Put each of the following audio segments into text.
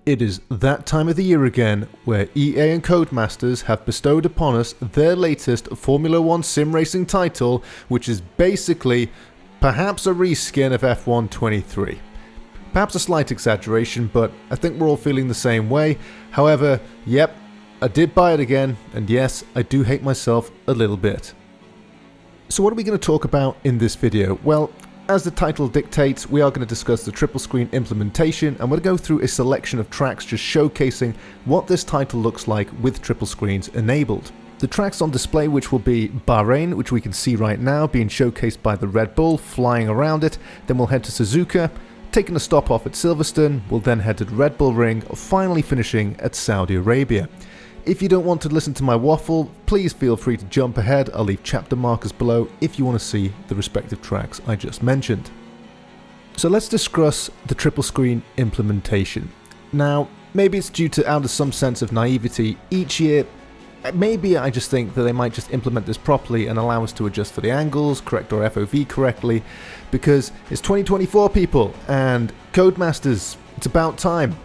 It is that time of the year again where EA and Codemasters have bestowed upon us their latest Formula 1 sim racing title, which is basically perhaps a reskin of F1 23. Perhaps a slight exaggeration, but I think we're all feeling the same way. However, yep, I did buy it again, and yes, I do hate myself a little bit. So what are we going to talk about in this video? Well, as the title dictates, we are going to discuss the triple screen implementation, and we're going to go through a selection of tracks just showcasing what this title looks like with triple screens enabled. The tracks on display, which will be Bahrain, which we can see right now being showcased by the Red Bull flying around it. Then we'll head to Suzuka, taking a stop off at Silverstone. We'll then head to the Red Bull Ring, finally finishing at Saudi Arabia. If you don't want to listen to my waffle, please feel free to jump ahead. I'll leave chapter markers below if you want to see the respective tracks I just mentioned. So let's discuss the triple screen implementation. Now, maybe it's due to out of some sense of naivety, each year, maybe I just think that they might just implement this properly and allow us to adjust for the angles, correct our FOV correctly, because it's 2024 people, and Codemasters, it's about time.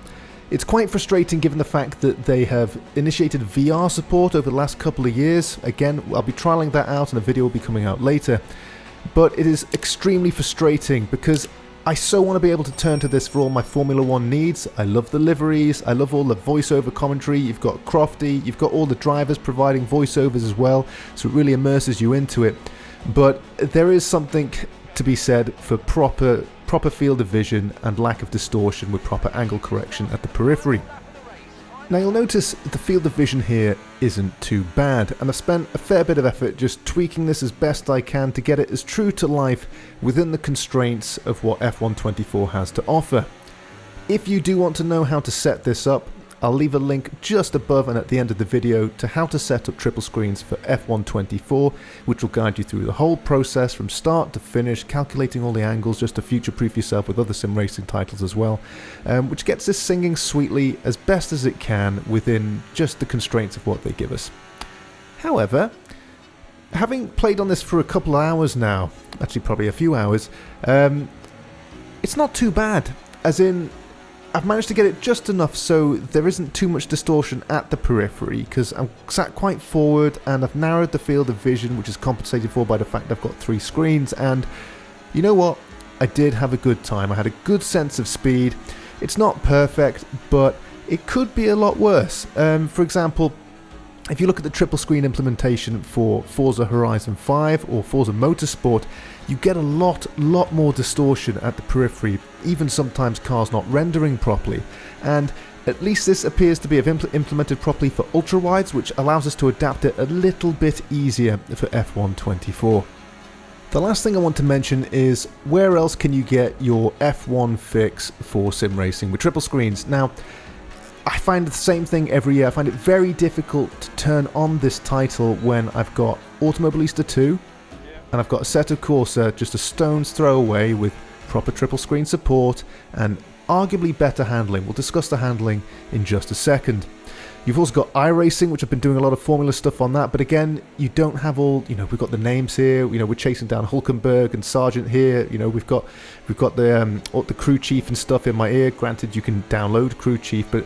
It's quite frustrating given the fact that they have initiated VR support over the last couple of years. Again, I'll be trialing that out and a video will be coming out later. But it is extremely frustrating because I so want to be able to turn to this for all my Formula 1 needs. I love the liveries, I love all the voiceover commentary. You've got Crofty, you've got all the drivers providing voiceovers as well, so it really immerses you into it. But there is something to be said for proper field of vision and lack of distortion with proper angle correction at the periphery. Now you'll notice the field of vision here isn't too bad, and I've spent a fair bit of effort just tweaking this as best I can to get it as true to life within the constraints of what F1 24 has to offer. If you do want to know how to set this up, I'll leave a link just above and at the end of the video to how to set up triple screens for F1 24, which will guide you through the whole process from start to finish, calculating all the angles just to future-proof yourself with other sim racing titles as well, which gets this singing sweetly as best as it can within just the constraints of what they give us. However, having played on this for a couple of hours now, actually probably a few hours, it's not too bad, as in I've managed to get it just enough so there isn't too much distortion at the periphery, because I'm sat quite forward and I've narrowed the field of vision, which is compensated for by the fact I've got 3 screens, and you know what? I did have a good time. I had a good sense of speed. It's not perfect, but it could be a lot worse. For example, if you look at the triple screen implementation for Forza Horizon 5 or Forza Motorsport, you get a lot more distortion at the periphery, even sometimes cars not rendering properly. And at least this appears to be implemented properly for ultra-wides, which allows us to adapt it a little bit easier for F1 24. The last thing I want to mention is where else can you get your F1 fix for sim racing with triple screens? Now, I find the same thing every year. I find it very difficult to turn on this title when I've got Automobilista 2 and I've got Assetto Corsa just a stone's throw away with proper triple screen support and arguably better handling. We'll discuss the handling in just a second. You've also got iRacing, which I've been doing a lot of Formula stuff on that, but again, you don't have all, we've got the names here, we're chasing down Hulkenberg and Sargent here, we've got the crew chief and stuff in my ear. Granted, you can download crew chief, but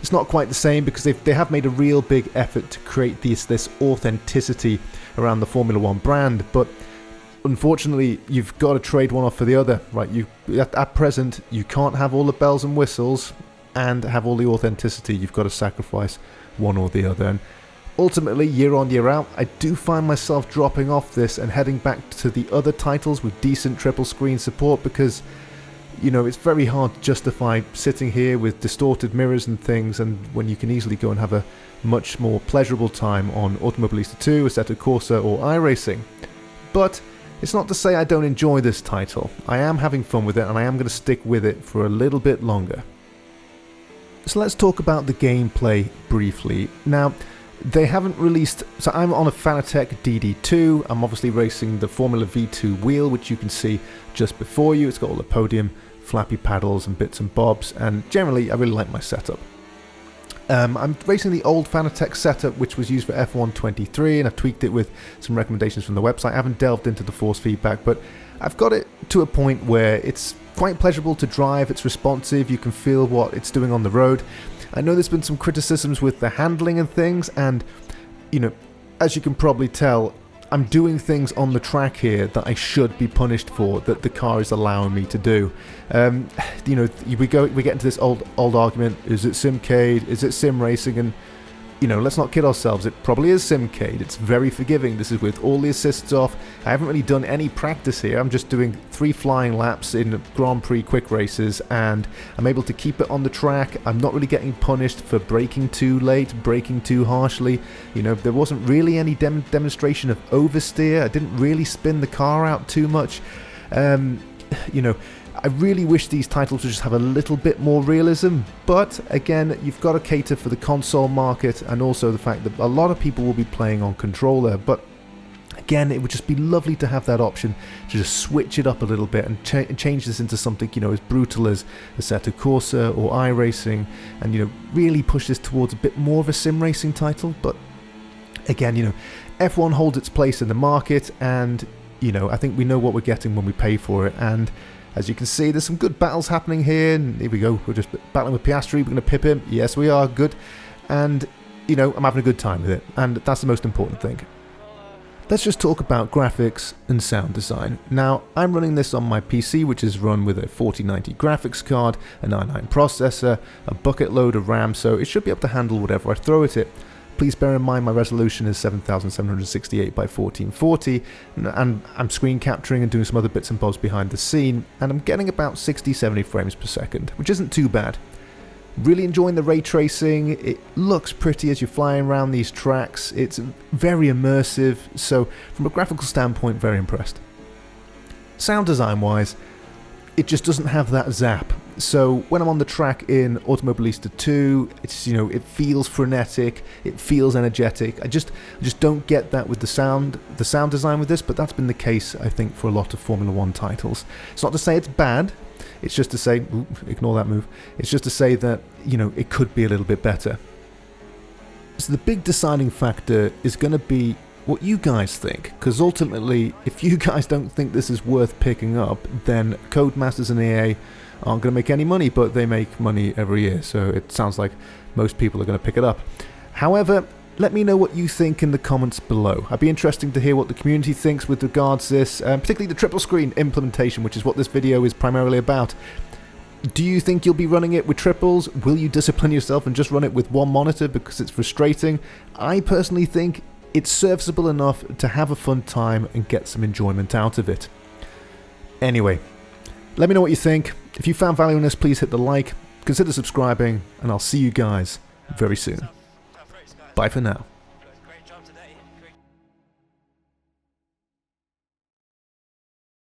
it's not quite the same because they have made a real big effort to create this authenticity around the Formula 1 brand, but unfortunately you've got to trade one off for the other, right? At present you can't have all the bells and whistles and have all the authenticity. You've got to sacrifice one or the other, and ultimately year on year out I do find myself dropping off this and heading back to the other titles with decent triple screen support, because it's very hard to justify sitting here with distorted mirrors and things, and when you can easily go and have a much more pleasurable time on Automobilista 2, Assetto Corsa or iRacing. But it's not to say I don't enjoy this title. I am having fun with it and I am going to stick with it for a little bit longer. So let's talk about the gameplay briefly. Now, they haven't released, so I'm on a Fanatec DD2, I'm obviously racing the Formula V2 wheel, which you can see just before you. It's got all the podium, flappy paddles and bits and bobs, and generally I really like my setup. I'm racing the old Fanatec setup, which was used for F1 23, and I've tweaked it with some recommendations from the website. I haven't delved into the force feedback, but I've got it to a point where it's quite pleasurable to drive, it's responsive, you can feel what it's doing on the road. I know there's been some criticisms with the handling and things, and, you know, as you can probably tell, I'm doing things on the track here that I should be punished for, that the car is allowing me to do. You know, we get into this old argument, is it simcade, is it sim racing, and you know, let's not kid ourselves, it probably is simcade, it's very forgiving, this is with all the assists off. I haven't really done any practice here, I'm just doing 3 flying laps in Grand Prix quick races, and I'm able to keep it on the track. I'm not really getting punished for braking too late, braking too harshly. You know, there wasn't really any demonstration of oversteer, I didn't really spin the car out too much. You know, I really wish these titles would just have a little bit more realism, but again, you've got to cater for the console market and also the fact that a lot of people will be playing on controller, but again, it would just be lovely to have that option to just switch it up a little bit and change this into something, you know, as brutal as Assetto Corsa or iRacing, and, you know, really push this towards a bit more of a sim racing title. But again, you know, F1 holds its place in the market, and, you know, I think we know what we're getting when we pay for it, and as you can see, there's some good battles happening here, and here we go, we're just battling with Piastri, we're going to pip him, yes we are, good, and, you know, I'm having a good time with it, and that's the most important thing. Let's just talk about graphics and sound design. Now, I'm running this on my PC, which is run with a 4090 graphics card, an i9 processor, a bucket load of RAM, so it should be able to handle whatever I throw at it. Please bear in mind my resolution is 7768 by 1440, and I'm screen capturing and doing some other bits and bobs behind the scene, and I'm getting about 60-70 frames per second, which isn't too bad. Really enjoying the ray tracing, it looks pretty as you're flying around these tracks, it's very immersive, so from a graphical standpoint, very impressed. Sound design wise, it just doesn't have that zap. So when I'm on the track in Automobilista 2, it's, you know, it feels frenetic, it feels energetic. I just don't get that with the sound design with this, but that's been the case, I think, for a lot of Formula 1 titles. It's not to say it's bad, it's just to say, ignore that move, it's just to say that, you know, it could be a little bit better. So the big deciding factor is going to be what you guys think, because ultimately, if you guys don't think this is worth picking up, then Codemasters and EA aren't going to make any money, but they make money every year, so it sounds like most people are going to pick it up. However, let me know what you think in the comments below. I'd be interested to hear what the community thinks with regards to this, particularly the triple screen implementation, which is what this video is primarily about. Do you think you'll be running it with triples? Will you discipline yourself and just run it with one monitor because it's frustrating? I personally think it's serviceable enough to have a fun time and get some enjoyment out of it. Anyway, let me know what you think. If you found value in this, please hit the like, consider subscribing, and I'll see you guys very soon. Bye for now.